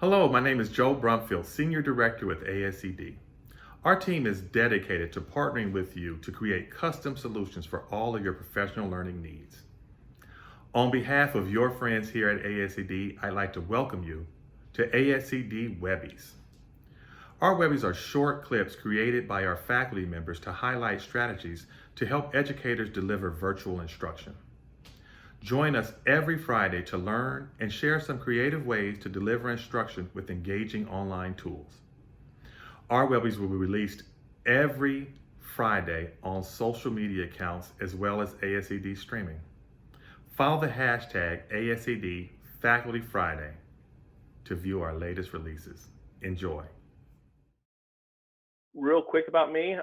Hello, my name is Joe Brumfield, Senior Director with ASCD. Our team is dedicated to partnering with you to create custom solutions for all of your professional learning needs. On behalf of your friends here at ASCD, I'd like to welcome you to ASCD Webbies. Our Webbies are short clips created by our faculty members to highlight strategies to help educators deliver virtual instruction. Join us every Friday to learn and share some creative ways to deliver instruction with engaging online tools. Our Webbies will be released every Friday on social media accounts as well as ASCD streaming. Follow the hashtag ASCD Faculty Friday to view our latest releases. Enjoy. Real quick about me,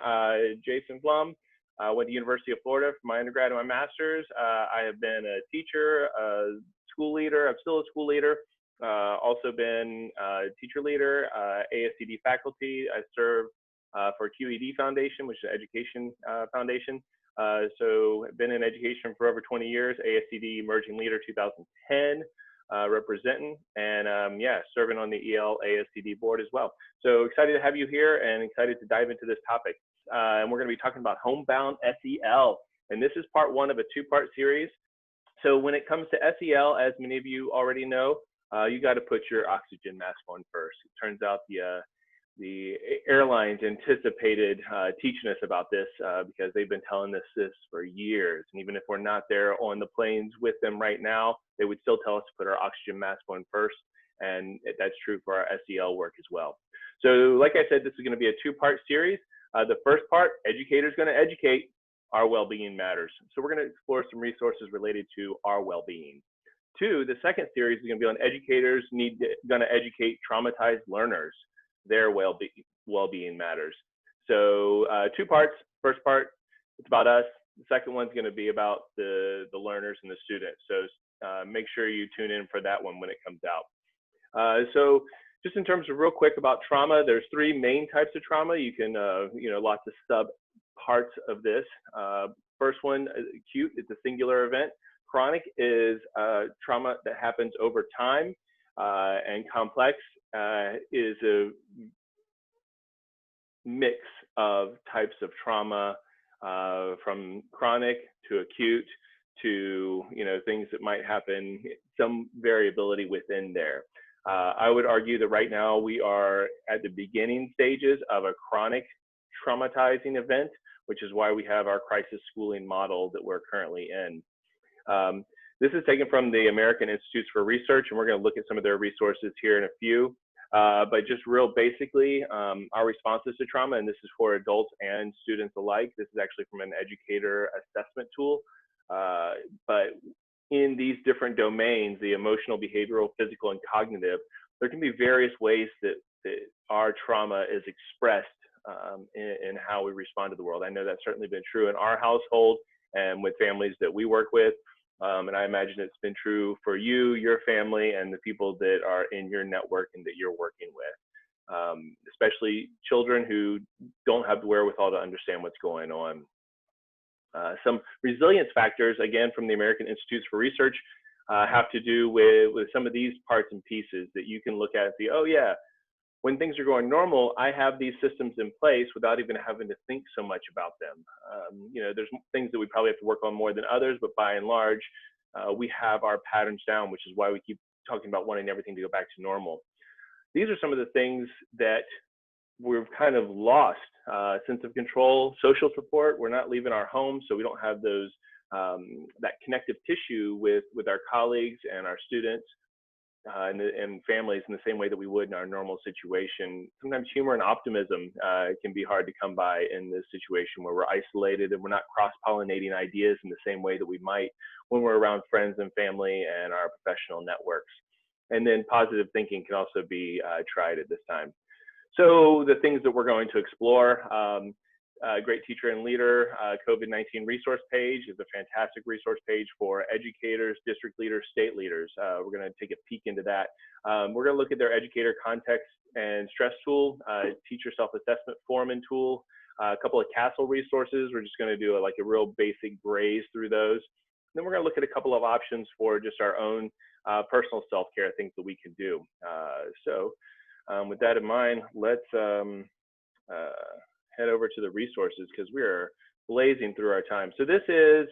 Jason Blum. I went to University of Florida for my undergrad and my master's. I have been a teacher, a school leader. I'm still a school leader. Also been a teacher leader, ASCD faculty. I serve for QED Foundation, which is an education foundation. So I've been in education for over 20 years, ASCD Emerging Leader 2010. Representing and yeah, serving on the EL ASCD board as well. So excited to have you here and excited to dive into this topic. And we're going to be talking about Homebound SEL. And this is part one of a two-part series. So when it comes to SEL, as many of you already know, you got to put your oxygen mask on first. It turns out the airlines anticipated teaching us about this because they've been telling us this for years. And even if we're not there on the planes with them right now, they would still tell us to put our oxygen mask on first. And that's true for our SEL work as well. So like I said, this is going to be a two-part series. The first part, educators going to educate, our well-being matters. So we're going to explore some resources related to our well-being. Two, the second series is going to be on educators going to educate traumatized learners. Their well-being matters. So two parts. First part, it's about us. The second one's going to be about the learners and the students. So make sure you tune in for that one when it comes out. So just in terms of real quick about trauma, there's three main types of trauma. You can, lots of sub parts of this. First one, acute, it's a singular event. Chronic is trauma that happens over time, and complex is a mix of types of trauma, from chronic to acute to things that might happen, some variability within there. I would argue that right now we are at the beginning stages of a chronic traumatizing event, which is why we have our crisis schooling model that we're currently in. This is taken from the American Institutes for Research, and we're going to look at some of their resources here in a few. But just real basically, our responses to trauma, and this is for adults and students alike. This is actually from an Educator assessment tool. But in these different domains, the emotional, behavioral, physical, and cognitive, there can be various ways that our trauma is expressed in how we respond to the world. I know that's certainly been true in our household and with families that we work with. And I imagine it's been true for you, your family, and the people that are in your network and that you're working with, especially children who don't have the wherewithal to understand what's going on. Some resilience factors, again, from the American Institutes for Research, have to do with some of these parts and pieces that you can look at and see, oh yeah, when things are going normal, I have these systems in place without even having to think so much about them. There's things that we probably have to work on more than others, but by and large, we have our patterns down, which is why we keep talking about wanting everything to go back to normal. These are some of the things that we've kind of lost. Sense of control, social support. We're not leaving our homes, so we don't have those that connective tissue with our colleagues and our students. And families in the same way that we would in our normal situation. Sometimes humor and optimism can be hard to come by in this situation where we're isolated and we're not cross-pollinating ideas in the same way that we might when we're around friends and family and our professional networks. And then positive thinking can also be tried at this time. So the things that we're going to explore, Great Teacher and Leader COVID-19 resource page is a fantastic resource page for educators, district leaders, state leaders. We're going to take a peek into that. We're going to look at their educator context and stress tool, teacher self-assessment form and tool, a couple of CASEL resources. We're just going to do a real basic graze through those. Then we're going to look at a couple of options for just our own personal self-care, things that we can do. With that in mind, let's head over to the resources because we are blazing through our time. So this is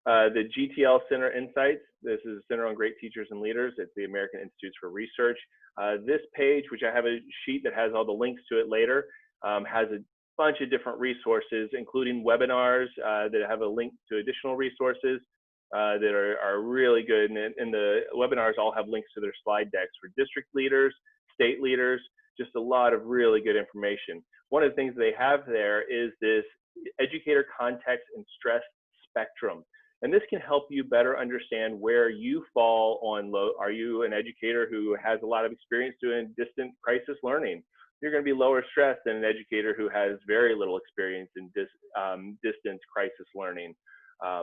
the GTL Center Insights. This is a Center on Great Teachers and Leaders. It's the American Institutes for Research. This page, which I have a sheet that has all the links to it later, has a bunch of different resources, including webinars that have a link to additional resources that are really good. And the webinars all have links to their slide decks for district leaders, state leaders, just a lot of really good information. One of the things they have there is this educator context and stress spectrum. And this can help you better understand where you fall on are you an educator who has a lot of experience doing distant crisis learning? You're going to be lower stress than an educator who has very little experience in distant crisis learning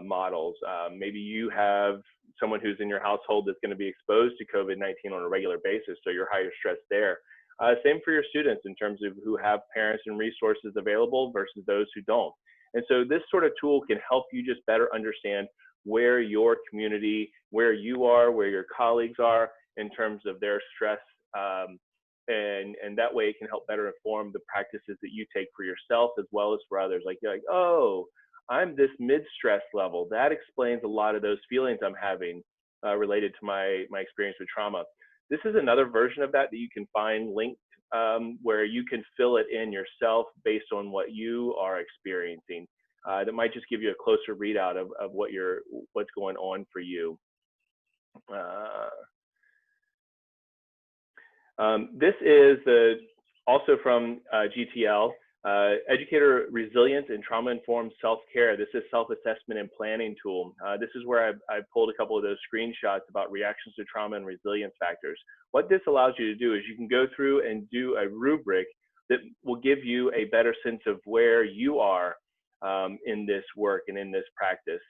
models. Maybe you have someone who's in your household that's going to be exposed to COVID-19 on a regular basis, so you're higher stress there. Same for your students in terms of who have parents and resources available versus those who don't. And so this sort of tool can help you just better understand where your community, where you are, where your colleagues are in terms of their stress. And that way it can help better inform the practices that you take for yourself as well as for others. Like, you're like, oh, I'm this mid-stress level. That explains a lot of those feelings I'm having related to my experience with trauma. This is another version of that you can find linked where you can fill it in yourself based on what you are experiencing. That might just give you a closer readout of what's going on for you. This is also from GTL, Educator Resilience and Trauma-Informed Self-Care. This is self-assessment and planning tool. This is where I pulled a couple of those screenshots about reactions to trauma and resilience factors. What this allows you to do is you can go through and do a rubric that will give you a better sense of where you are in this work and in this practice.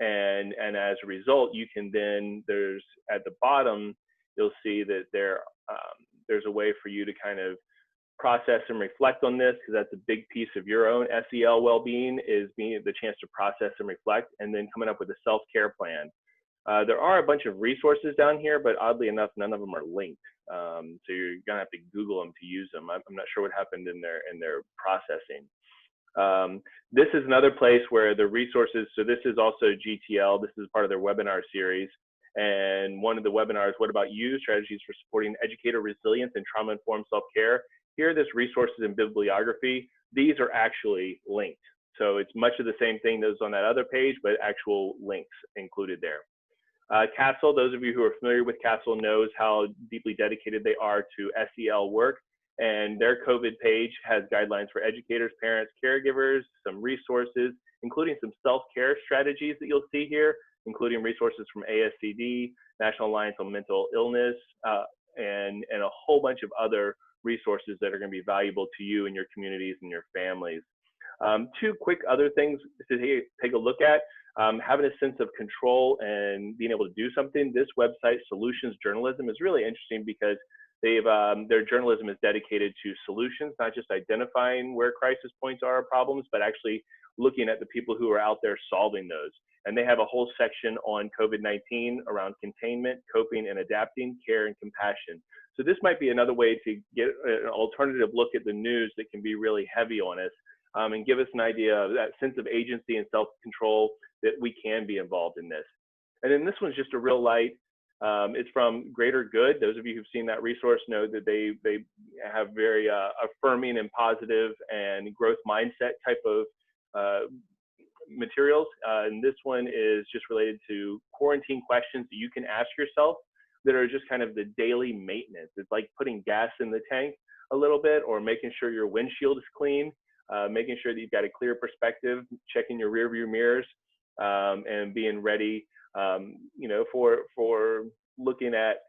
And as a result, you can then, at the bottom, you'll see that there's a way for you to kind of process and reflect on this, because that's a big piece of your own SEL well-being, is being the chance to process and reflect, and then coming up with a self-care plan. There are a bunch of resources down here, but oddly enough, none of them are linked. So you're gonna have to Google them to use them. I'm not sure what happened in their processing. This is another place where the resources, so this is also GTL, this is part of their webinar series. And one of the webinars, What About You? Strategies for Supporting Educator Resilience and Trauma-Informed Self-Care. Here, this resources and bibliography, these are actually linked. So it's much of the same thing that's on that other page, but actual links included there. CASEL, those of you who are familiar with CASEL knows how deeply dedicated they are to SEL work. And their COVID page has guidelines for educators, parents, caregivers, some resources, including some self-care strategies that you'll see here, including resources from ASCD, National Alliance on Mental Illness, and a whole bunch of other resources that are going to be valuable to you and your communities and your families. Two quick other things to take a look at. Having a sense of control and being able to do something. This website, Solutions Journalism, is really interesting because their journalism is dedicated to solutions, not just identifying where crisis points are or problems, but actually looking at the people who are out there solving those. And they have a whole section on COVID-19 around containment, coping, and adapting, care, and compassion. So this might be another way to get an alternative look at the news that can be really heavy on us and give us an idea of that sense of agency and self-control that we can be involved in this. And then this one's just a real light. It's from Greater Good. Those of you who've seen that resource know that they have very affirming and positive and growth mindset type of materials. And this one is just related to quarantine questions that you can ask yourself that are just kind of the daily maintenance. It's like putting gas in the tank a little bit, or making sure your windshield is clean, making sure that you've got a clear perspective, checking your rear view mirrors, and being ready for looking at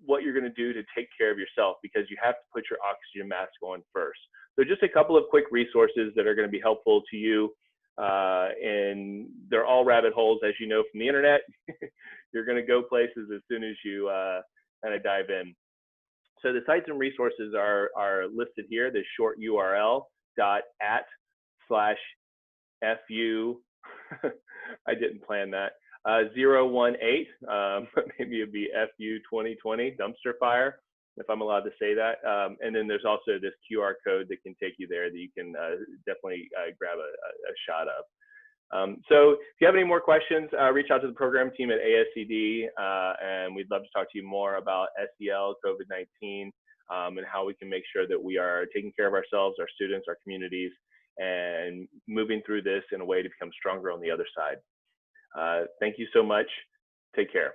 what you're going to do to take care of yourself, because you have to put your oxygen mask on first. So just a couple of quick resources that are going to be helpful to you. And they're all rabbit holes, as you know, from the internet. You're going to go places as soon as you kind of dive in. So the sites and resources are listed here. The short URL .at/fu. I didn't plan that. 018, maybe it'd be FU 2020, dumpster fire, if I'm allowed to say that. And then there's also this QR code that can take you there that you can definitely grab a shot of. So if you have any more questions, reach out to the program team at ASCD, and we'd love to talk to you more about SEL, COVID-19, and how we can make sure that we are taking care of ourselves, our students, our communities, and moving through this in a way to become stronger on the other side. Thank you so much. Take care.